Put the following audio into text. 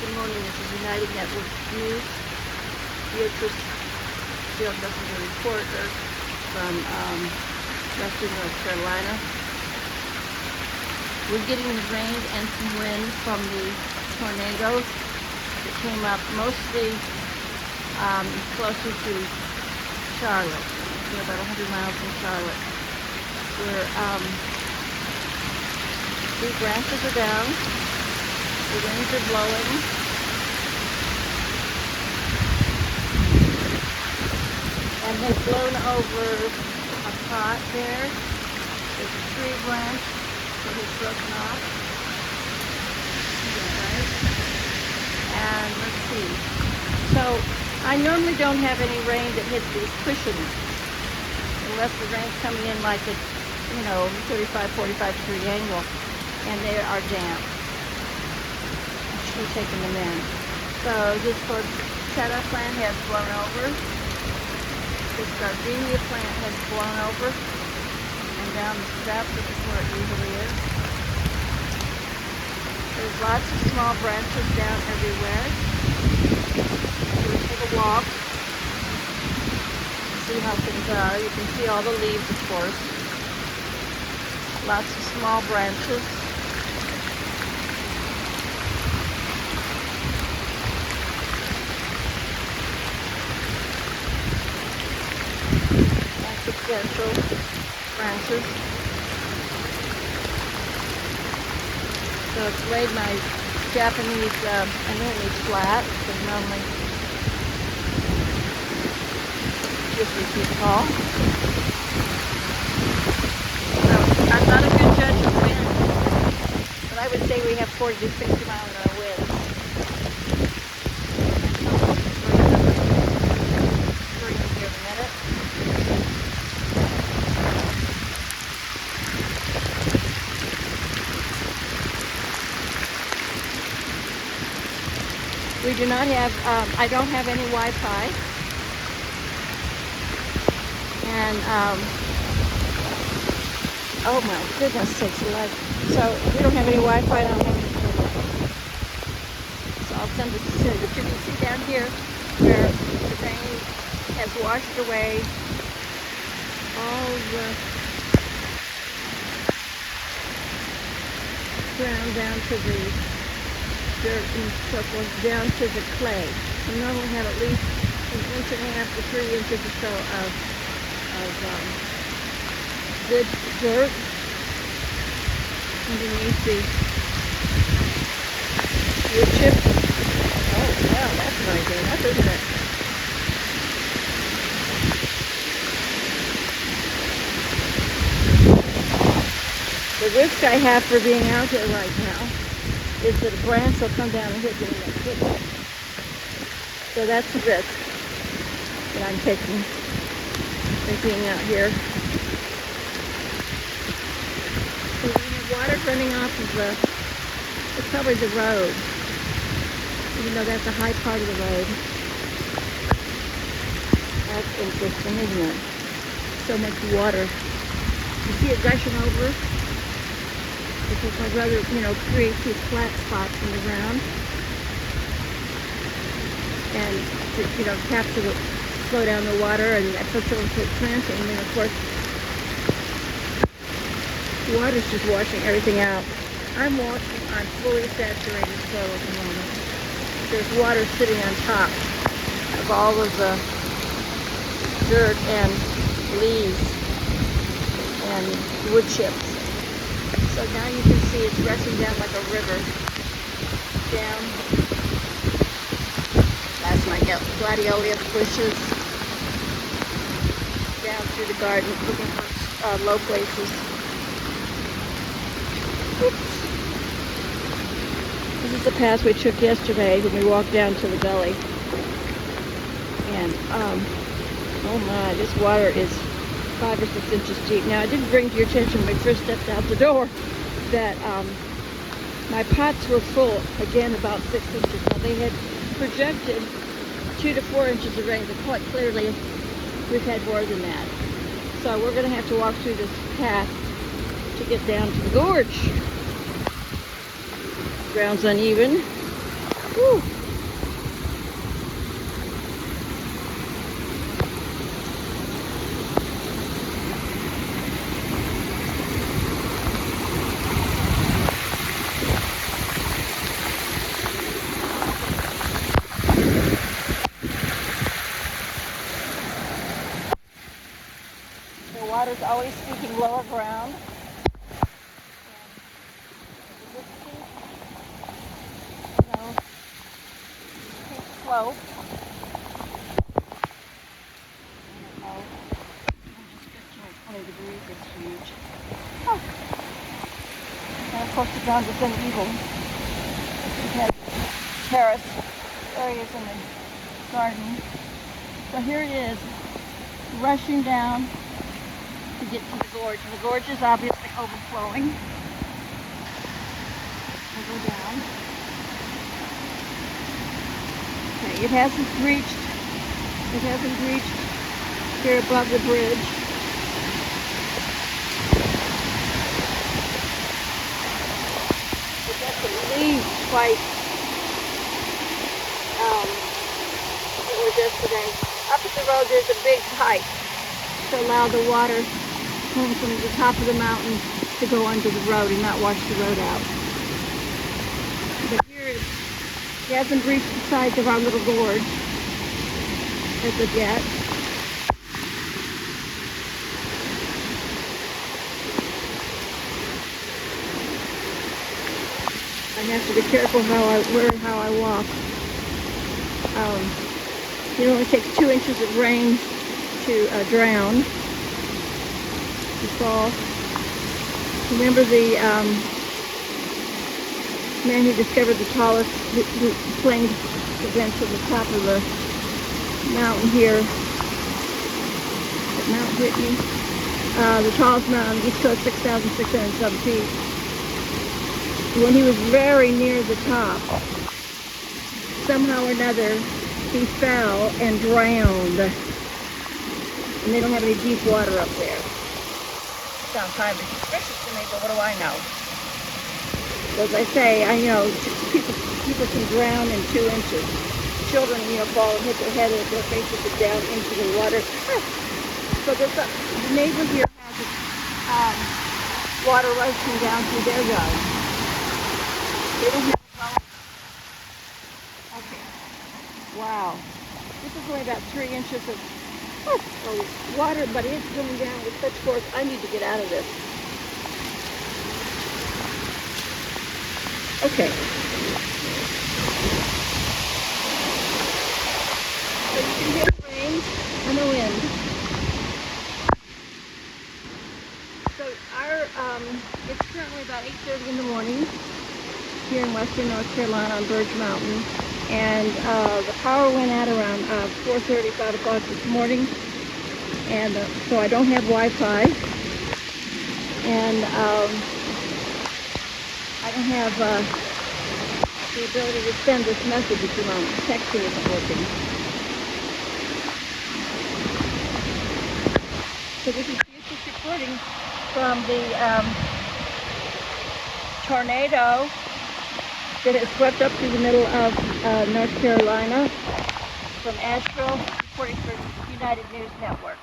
Good morning, this is United Network News. Beatrice Field doesn't a reporter from western North Carolina. We're getting the rain and some wind from the tornadoes that came up mostly closer to Charlotte. We're about 100 miles from Charlotte. The branches are down. The winds are blowing. And they've blown over a pot there. There's a tree branch that has broken off. Right? And let's see. So I normally don't have any rain that hits these cushions unless the rain's coming in like at, 35, 45 degree angle, and they are damp. She's taking them in. So this poinsettia plant has blown over. This gardenia plant has blown over. And down the steps, this is where it usually is. There's lots of small branches down everywhere. We'll take a walk. See how things are. You can see all the leaves, of course. Lots of small branches. Substantial branches. So it's laid my Japanese anemones flat, because normally 50 feet tall. So I'm not a good judge of wind, but I would say we have 40 to 60 mile an hour winds. We're going to give a minute. We do not have, I don't have any Wi-Fi, and, oh my goodness sakes alive. So we don't have any Wi-Fi, I don't have any internet. So I'll send this soon. But you can see down here where the rain has washed away all the ground down to the dirt and so forth, down to the clay. We normally have at least 1.5 inches to 3 inches or so of good dirt underneath the wood chip. Oh wow, that's not good enough, isn't it? The risk I have for being out here right now is that a branch will come down and hit me in the foot. So that's the risk that I'm taking by being out here. So we have water running off of it's probably the road, even though that's a high part of the road. That's interesting, isn't it? So much water. You see it gushing over? Because I'd rather, create these flat spots in the ground and to, slow down the water and facilitate planting. And then, of course, the water's just washing everything out. I'm walking on fully saturated soil at the moment. There's water sitting on top of all of the dirt and leaves and wood chips. So now you can see it's rushing down like a river. Down. That's my gladiolus bushes. Down through the garden, looking for low places. Oops. This is the path we took yesterday when we walked down to the gully. And, oh my, this water is 5 or 6 inches deep. Now, I didn't bring to your attention when we first stepped out the door that my pots were full, again, about 6 inches. Now, they had projected 2 to 4 inches of rain, but quite clearly we've had more than that. So we're going to have to walk through this path to get down to the gorge. Ground's uneven. Whew. The water's always seeking lower ground. Slope. I don't know. Just 15 or 20 degrees is huge. Oh. And of course the ground is uneven. We had terrace areas in the garden. So here it is, rushing down to get to the gorge. And the gorge is obviously overflowing. We'll go down. Okay, it hasn't reached here above the bridge. It gets at least twice it was yesterday. Up at the road there's a big pipe to allow the water coming from the top of the mountain to go under the road and not wash the road out. But here it hasn't reached the size of our little gorge as of yet. I have to be careful how I walk. It only takes 2 inches of rain to drown, to fall. Remember the man who discovered the tallest, who claimed to vent to the top of the mountain here at Mount Whitney. The tallest mountain on the East Coast, 6,607 feet. When he was very near the top, somehow or another, he fell and drowned. And they don't have any deep water up there. Sounds kind of suspicious to me, but what do I know? As I say, I know people can drown in 2 inches. Children, fall and hit their head and their faces are down into the water. So the neighbor here has water rushing down through their yard. They don't have a problem. Okay. Wow. This is only about 3 inches of water, but it's coming down with such force. I need to get out of this. Okay. So you can hear the rain and the wind. So it's currently about 8:30 in the morning here in western North Carolina on Birch Mountain. And the power went out around 4:30, 5 o'clock this morning. And so I don't have Wi-Fi. And I don't have the ability to send this message if you want. Texting isn't working. So this is just reporting from the tornado that has swept up through the middle of North Carolina from Asheville, reporting for United News Network.